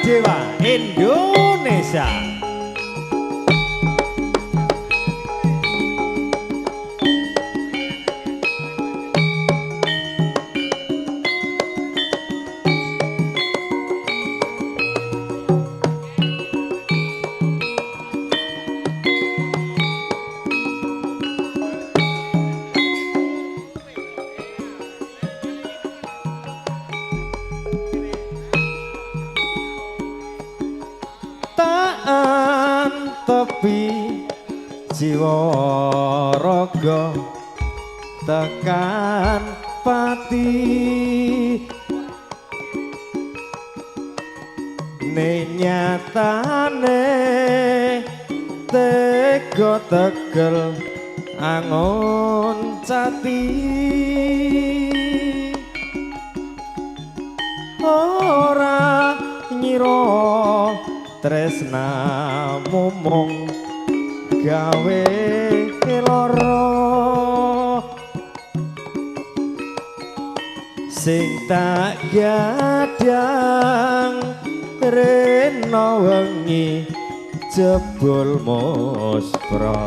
Dewa Indonesia. Tepi jiwa raga tekan pati nyatane tega tegel angon cati ora nyira tresna mumung gawe lara sing tak gadang rena wengi jebul muspra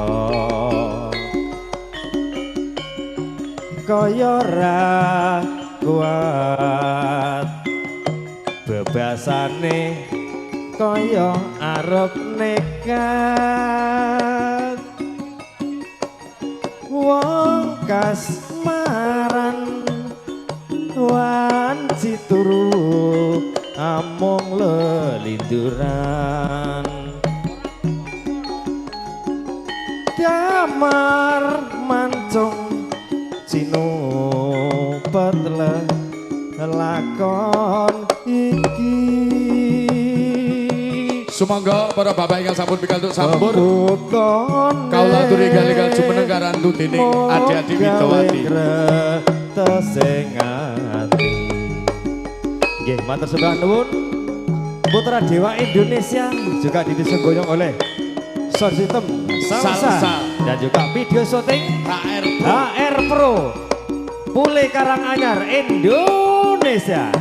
kaya ra kuat bebasane kaya arep nekat wong kasmaran wanci turu among lelinduran damar mancung cinupet lakon iki. Sumangga para bapak ingkang sampun pikantuk sampur kaula aturi galigal jumeneng karantu dening Adi-adi Widawati sing ati nggih matur sembah nuwun Putra Dewa Indonesia juga didisenggoyong oleh sound system Salsa dan juga video syuting HR Pro Pule Karanganyar Indonesia.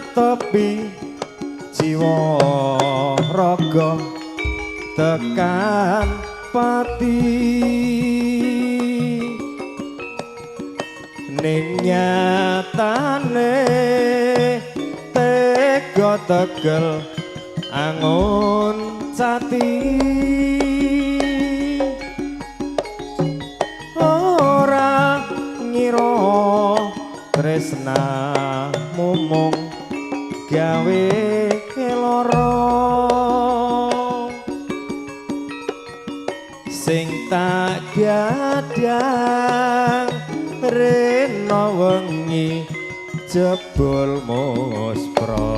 Tepi jiwa raga tekan pati ning nyatane tega tegel angon cati ora ngira tresna mumung gawe lara sing tak gadang rena wengi jebul muspra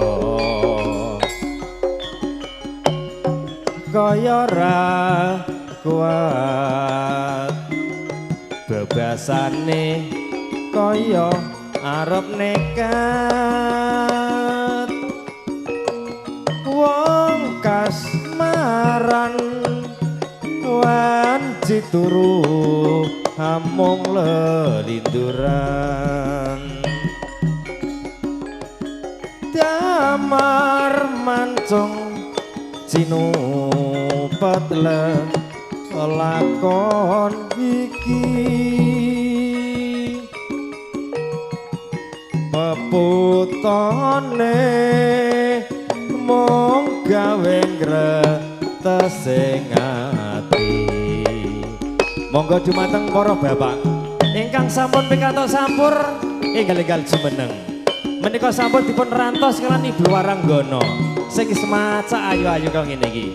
kaya ra kuat bebasane kaya arep nekat wong kasmaran wanci turu amung lelinduran damar mancung cinupet lakon iki peputane mung gawe ngretesing ati monggo dumateng para bapak ingkang sampun pikantuk sampur enggal-enggal jumeneng menika sampun dipun rantos kalian Ibu Waranggono sing semaca ayu-ayu kaya ngene iki.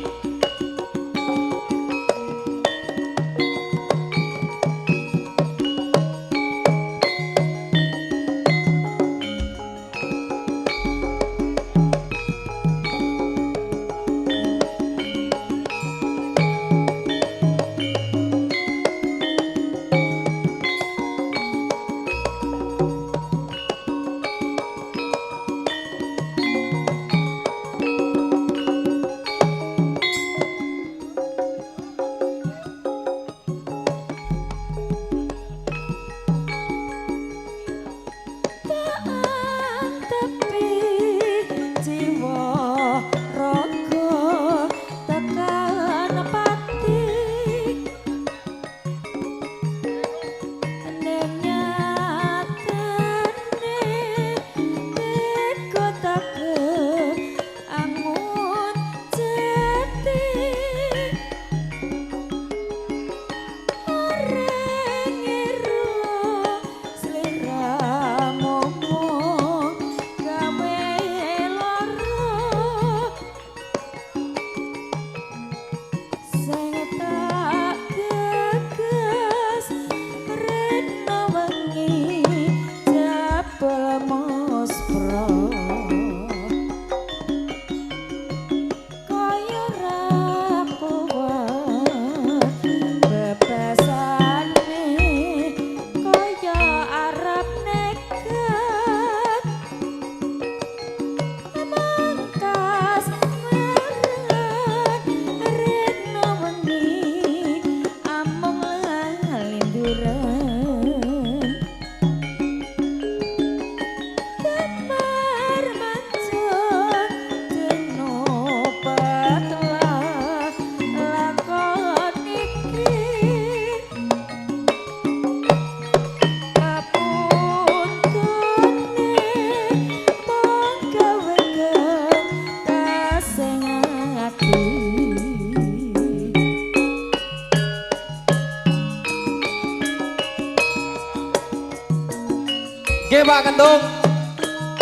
Pak Kentung.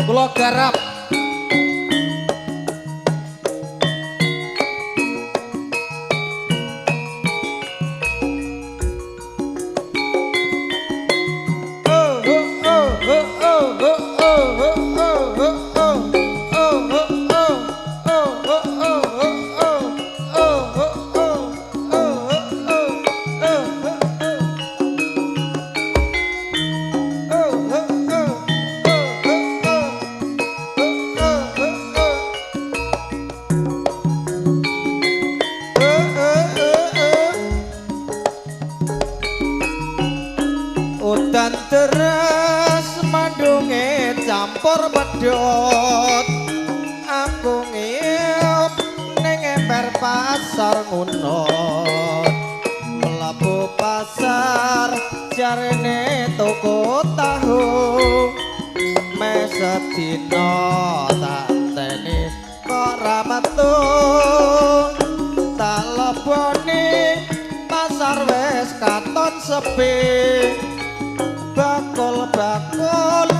Kula garap. Udan deres mandunge campur pedhot aku ngiyup ning emper pasar ngunut mlebu pasar jarene toko tahu mesedina tak enteni kok ra metu tak leboni pasar wis katon sepi bakul-bakul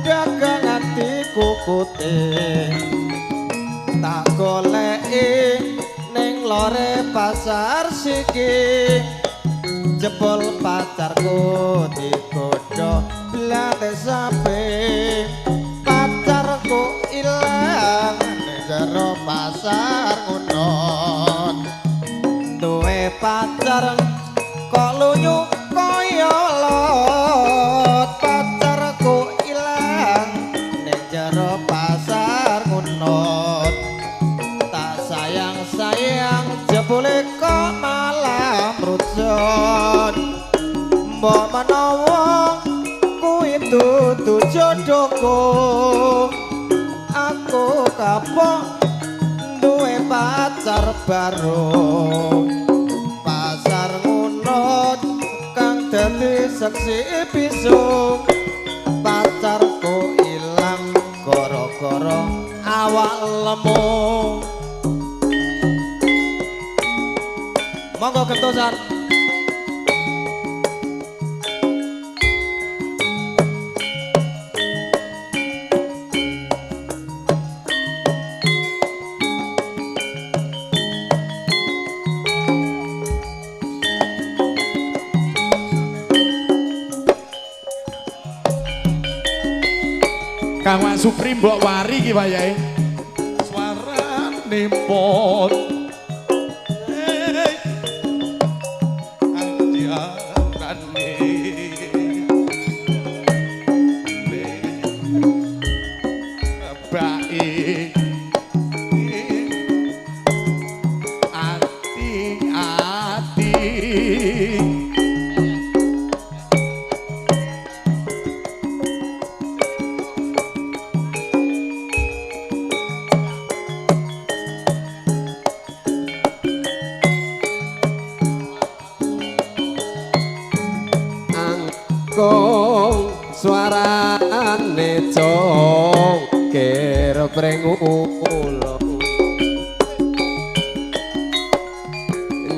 dagangan dikukuti tak goleki ning lore pasar siki jebol pacarku digodho blate sapi pacarku ilang ning jero pasar ngunut duwe pacar kok lunyu kaya lot pacarku ilang ning jero pasar ngunut tak sayang-sayang jebule kok malah mrucut mbok menawa kuwi dudu jodohku aku kapok duwe pacar baru pasar ngunut kang dadi saksi bisu pacarku ilang gara-gara awak lemu monggo gentosan Kang Wak Supri mbok wari ki wayahe. Suarane pot. Andiarane. Baik. Ati-ati. suarane congkir prengulo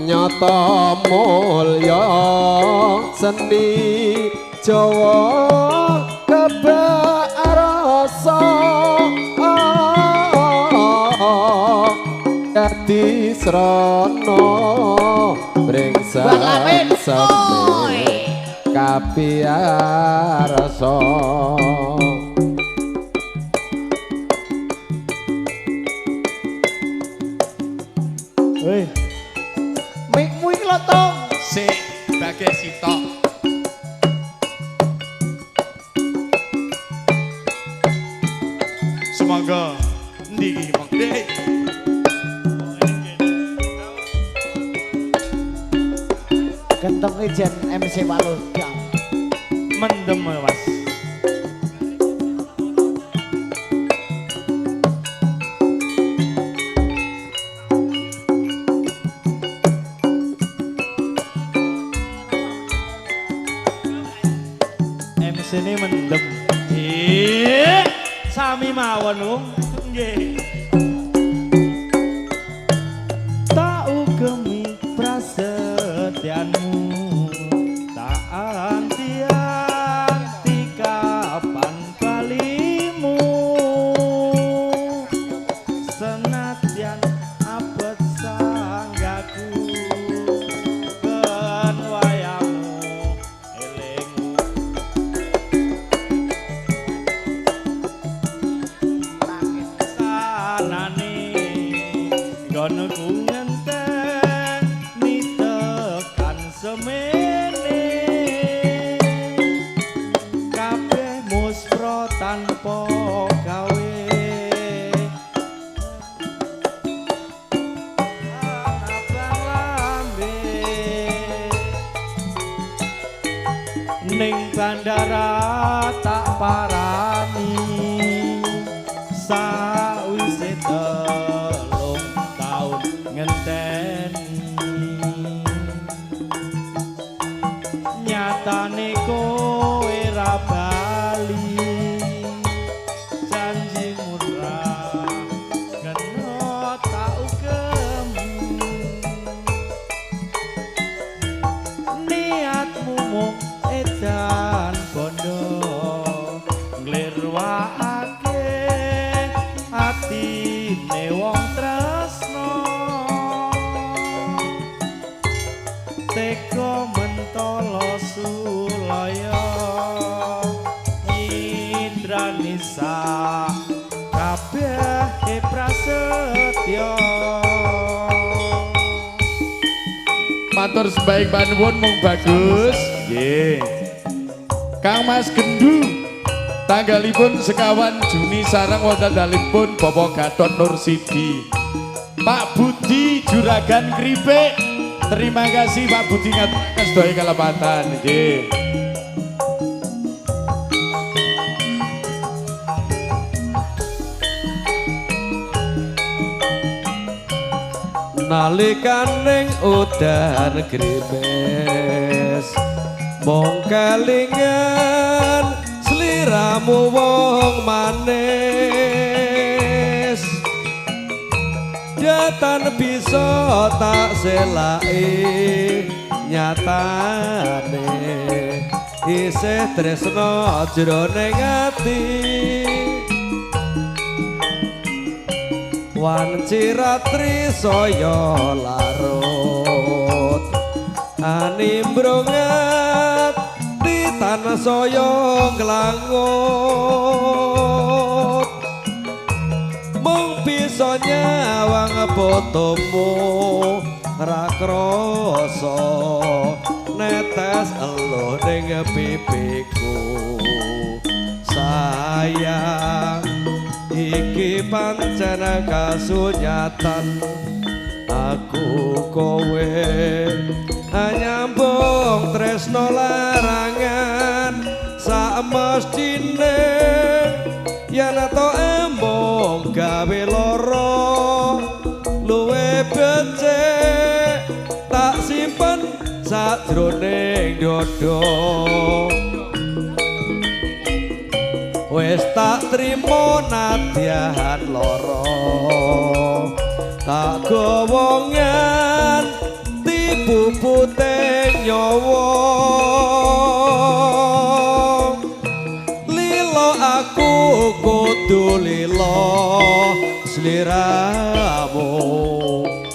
nyata mulya seni Jawa kebak rasa dadi srana bringsan sepi kapiarsa Woi, mikmu iki lho tong sik bagai sitok. Semoga ndi Mang Dek. genteng ijen MC Waludang mendem Mas. MC ini mendem. Sami mawon wong. Nggih. Tak ugemi prasetyanmu tak anti-anti kapan Kono ku ngenteni tekan semene kabeh muspro tanpa gawe abang lambe ning bandara tak parani sawise telung taun ngenteni nyatane kowe ra bali janji murah kena tak ugem niatmu mung edan bondo nglirwakake atine wong tresno teka mentolo sulaya indranisa kabeh prasetya Matur sebaik panuwun mung bagus. Nggih. Kang Mas Gendu tanggalipun sekawan Juni sareng wonten dalipun Bapak Gatot Nursidi. Pak Budi Juragan Kripik. Terima kasih Pak Budi ngaturaken sedaya kalepatan. Nggih. Nalikaning udan gripes mung kelingan sliramu wong manis datan bisa tak selai nyatane isih tresno jroning ati wanci ratri saya larut animbrungat di tanah saya nglangut mung bisa nyawang fotomu ra krasa netes eluh ning pipiku sayang iki pancen kasunyatan aku kowe nyambung tresno larangan sak mestine yen to embong gawe lara luwe becik tak simpen sajroning dodo wis tak trimo nadyan lara tak gawa nganti pupute nyawa lila aku kudu lila sliramu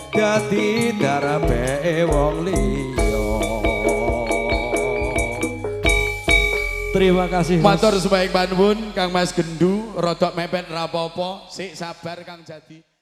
dadi darape wong liya. Terima kasih. Matur sebaik panuwun Kang Mas Gendu, rodok mepet rapopo, sik sabar Kang Jadi.